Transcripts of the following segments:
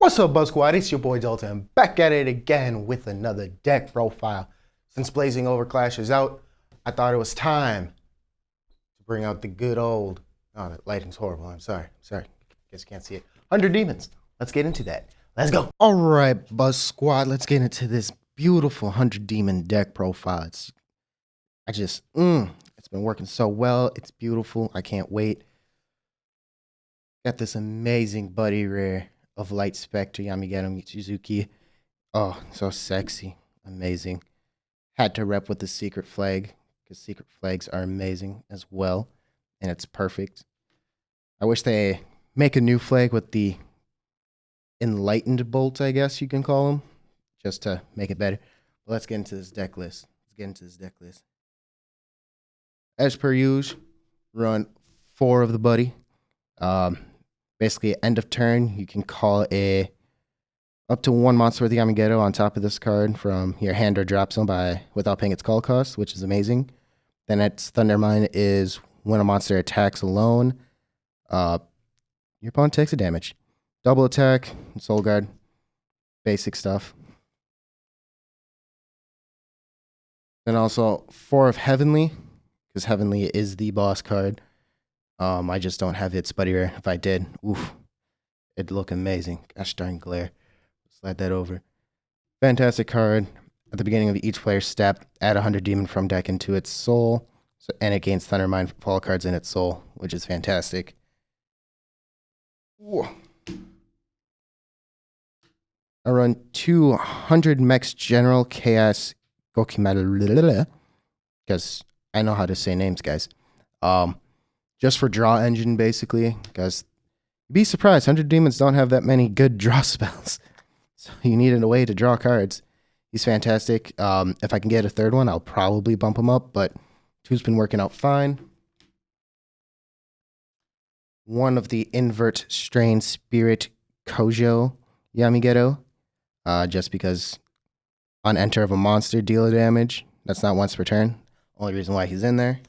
What's up, Buzz Squad? It's your boy Dalton, back at it again with another deck profile. Since Blazing Overclash is out, I thought it was time to bring out the good old... Oh, the lighting's horrible. I'm sorry. Guess you can't see it. 100 Demons. Let's get into that. Let's go. All right, Buzz Squad. Let's get into this beautiful 100 Demon deck profile. It's been working so well. It's beautiful. I can't wait. Got this amazing buddy rare of Light Specter, Yamigedo Mikazuchi. Oh, so sexy. Amazing. Had to rep with the secret flag, because secret flags are amazing as well. And it's perfect. I wish they make a new flag with the enlightened bolt, I guess you can call them, just to make it better. But let's get into this deck list. As per usual, run 4 of the buddy. Basically, at end of turn, you can call up to 1 monster with Yamigedo on top of this card from your hand or drop zone without paying its call cost, which is amazing. Then its Thundermine is when a monster attacks alone, your opponent takes a damage. Double attack, Soul Guard, basic stuff. Then also 4 of Heavenly, because Heavenly is the boss card. I just don't have its buddy rare. If I did, oof, it'd look amazing. Gosh darn glare. Slide that over. Fantastic card. At the beginning of each player's step, add 100 demon from deck into its soul, and it gains Thundermine for all cards in its soul, which is fantastic. Whoa. I run 200 Mex General Chaos Gokimaru, because I know how to say names, guys. Just for draw engine, basically, because you'd be surprised, 100 Demons don't have that many good draw spells. So you needed a way to draw cards. He's fantastic. If I can get a third one, I'll probably bump him up, but 2's been working out fine. 1 of the Invert Strain Spirit Kojo Yamigedo, just because on enter of a monster, deal damage. That's not once per turn. Only reason why he's in there.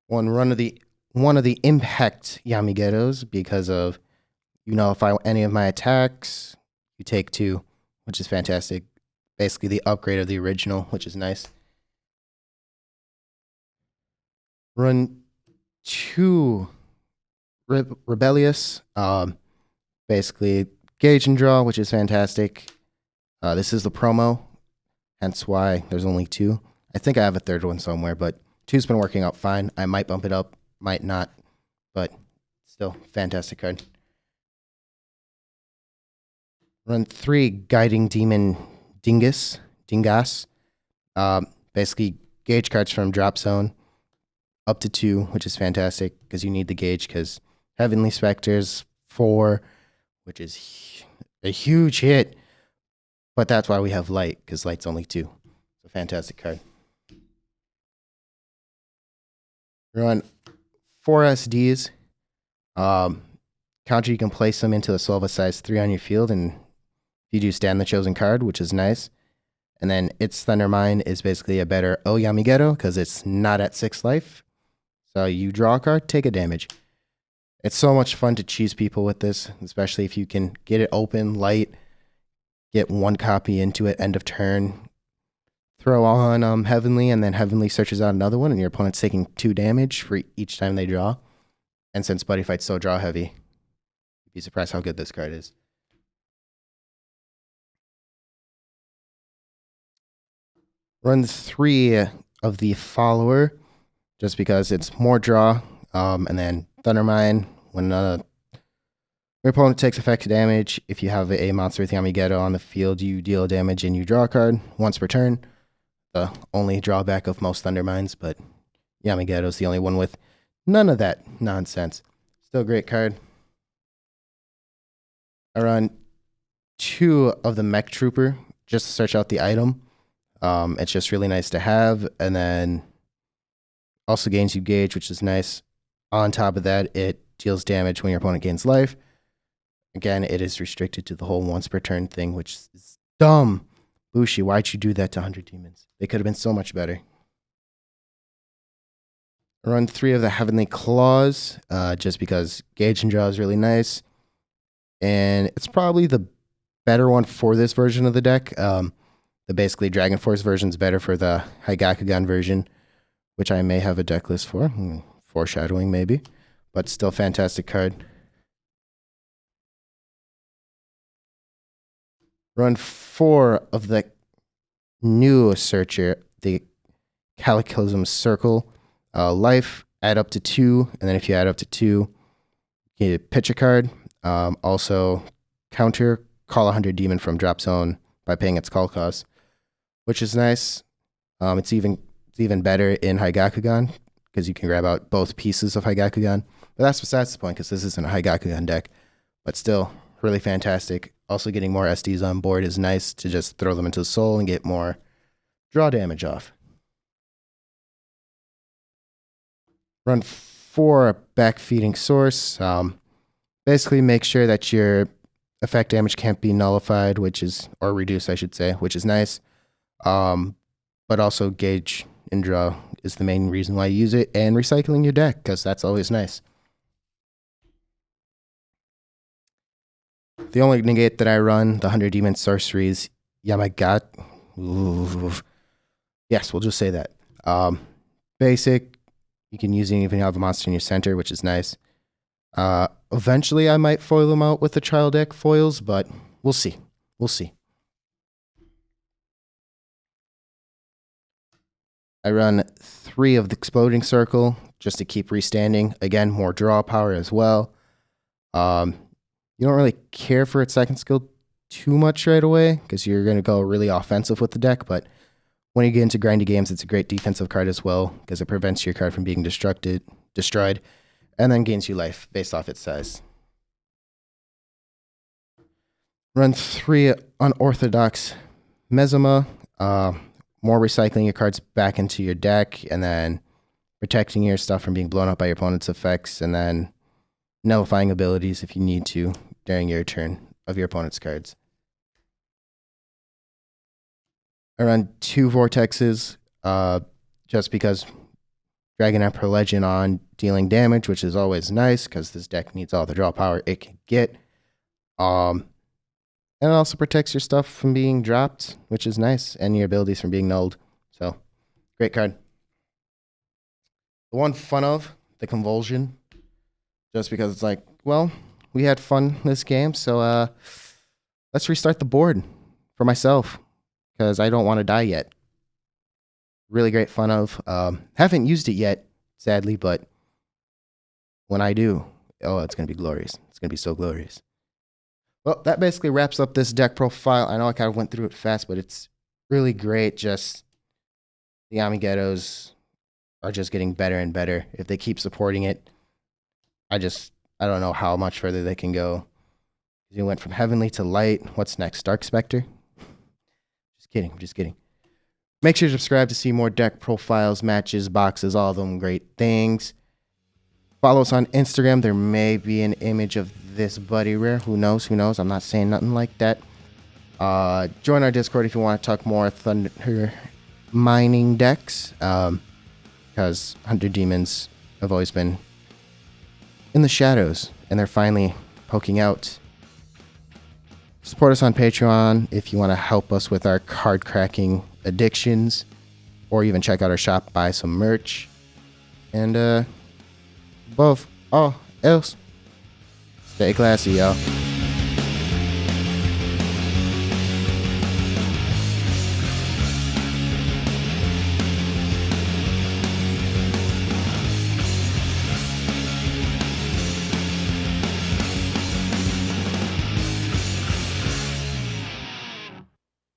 One of the Impact Yamigedos, because of, if any of my attacks, you take 2, which is fantastic. Basically the upgrade of the original, which is nice. Run 2 Rebellious, basically gauge and draw, which is fantastic. This is the promo, hence why there's only 2. I think I have a third one somewhere, but 2's been working out fine. I might bump it up, might not, but still, fantastic card. Run 3 Guiding Demon Dingas. Basically, gauge cards from drop zone up to 2, which is fantastic, because you need the gauge, because Heavenly Specters 4, which is a huge hit, but that's why we have Light, because Light's only 2. It's a fantastic card. Run 4 SDs. Counter, you can place them into a soul of a size 3 on your field, and you do stand the chosen card, which is nice. And then its Thundermine is basically a better Yamigedo, because it's not at 6 life. So you draw a card, take a damage. It's so much fun to cheese people with this, especially if you can get it open, light, get 1 copy into it, end of turn, throw on Heavenly, and then Heavenly searches out another one, and your opponent's taking 2 damage for each time they draw. And since Buddyfight's so draw heavy, you'd be surprised how good this card is. Run 3 of the Follower, just because it's more draw, and then Thundermine, when your opponent takes effective damage, if you have a monster with Yamigedo on the field, you deal damage and you draw a card once per turn. The only drawback of most Thundermines, but Yamigedo's the only one with none of that nonsense. Still a great card. I run 2 of the Mech Trooper, just to search out the item. It's just really nice to have, and then also gains you gauge, which is nice. On top of that, it deals damage when your opponent gains life. Again, it is restricted to the whole once per turn thing, which is dumb. Bushi, why'd you do that to 100 Demons? They could have been so much better. Run 3 of the Heavenly Claws, just because gauge and draw is really nice. and it's probably the better one for this version of the deck. The basically Dragon Force version is better for the Haigakugan version, which I may have a deck list for. Foreshadowing, maybe. But still fantastic card. Run 4 of the new Searcher, the Cataclysm Circle. Life, add up to 2, and then if you add up to 2, you pitch a card. Also, counter, call 100 demon from drop zone by paying its call cost, which is nice. It's even better in Haigakugan because you can grab out both pieces of Haigakugan. But that's besides the point because this isn't a Haigakugan deck. But still, really fantastic. Also, getting more SDs on board is nice to just throw them into the soul and get more draw damage off. Run 4 Backfeeding Source. Basically, make sure that your effect damage can't be nullified, or reduced, I should say, which is nice. But also gauge and draw is the main reason why you use it, and recycling your deck, because that's always nice. The only negate that I run, the 100 Demon Sorceries, Yamigedo. Yes, we'll just say that. Basic, you can use it even if you have a monster in your center, which is nice. Eventually, I might foil them out with the trial deck foils, but we'll see. We'll see. I run 3 of the Exploding Circle just to keep restanding. Again, more draw power as well. You don't really care for its second skill too much right away because you're going to go really offensive with the deck, but when you get into grindy games, it's a great defensive card as well because it prevents your card from being destroyed, and then gains you life based off its size. Run 3 Unorthodox Mesima. More recycling your cards back into your deck, and then protecting your stuff from being blown up by your opponent's effects, and then nullifying abilities if you need to during your turn of your opponent's cards. I run 2 Vortexes, just because Dragon Emperor Legend on dealing damage, which is always nice because this deck needs all the draw power it can get. And it also protects your stuff from being dropped, which is nice, and your abilities from being nulled. So, great card. The one fun of, the Convulsion, just because it's like, well, we had fun this game, so let's restart the board for myself, because I don't want to die yet. Really great fun of. Haven't used it yet, sadly, but when I do, oh, it's going to be glorious. It's going to be so glorious. Well, that basically wraps up this deck profile. I know I kind of went through it fast, but it's really great. Just the Yamigedos are just getting better and better. If they keep supporting it, I don't know how much further they can go. You went from Heavenly to Light. What's next? Dark Specter? I'm just kidding. Make sure to subscribe to see more deck profiles, matches, boxes, all of them great things. Follow us on Instagram. There may be an image of this Buddy Rare. Who knows? I'm not saying nothing like that. Join our Discord if you want to talk more Thunder mining decks. Because 100 Demons have always been in the shadows, and they're finally poking out. Support us on Patreon if you want to help us with our card cracking addictions, or even check out our shop, buy some merch. And above all else, stay classy, y'all.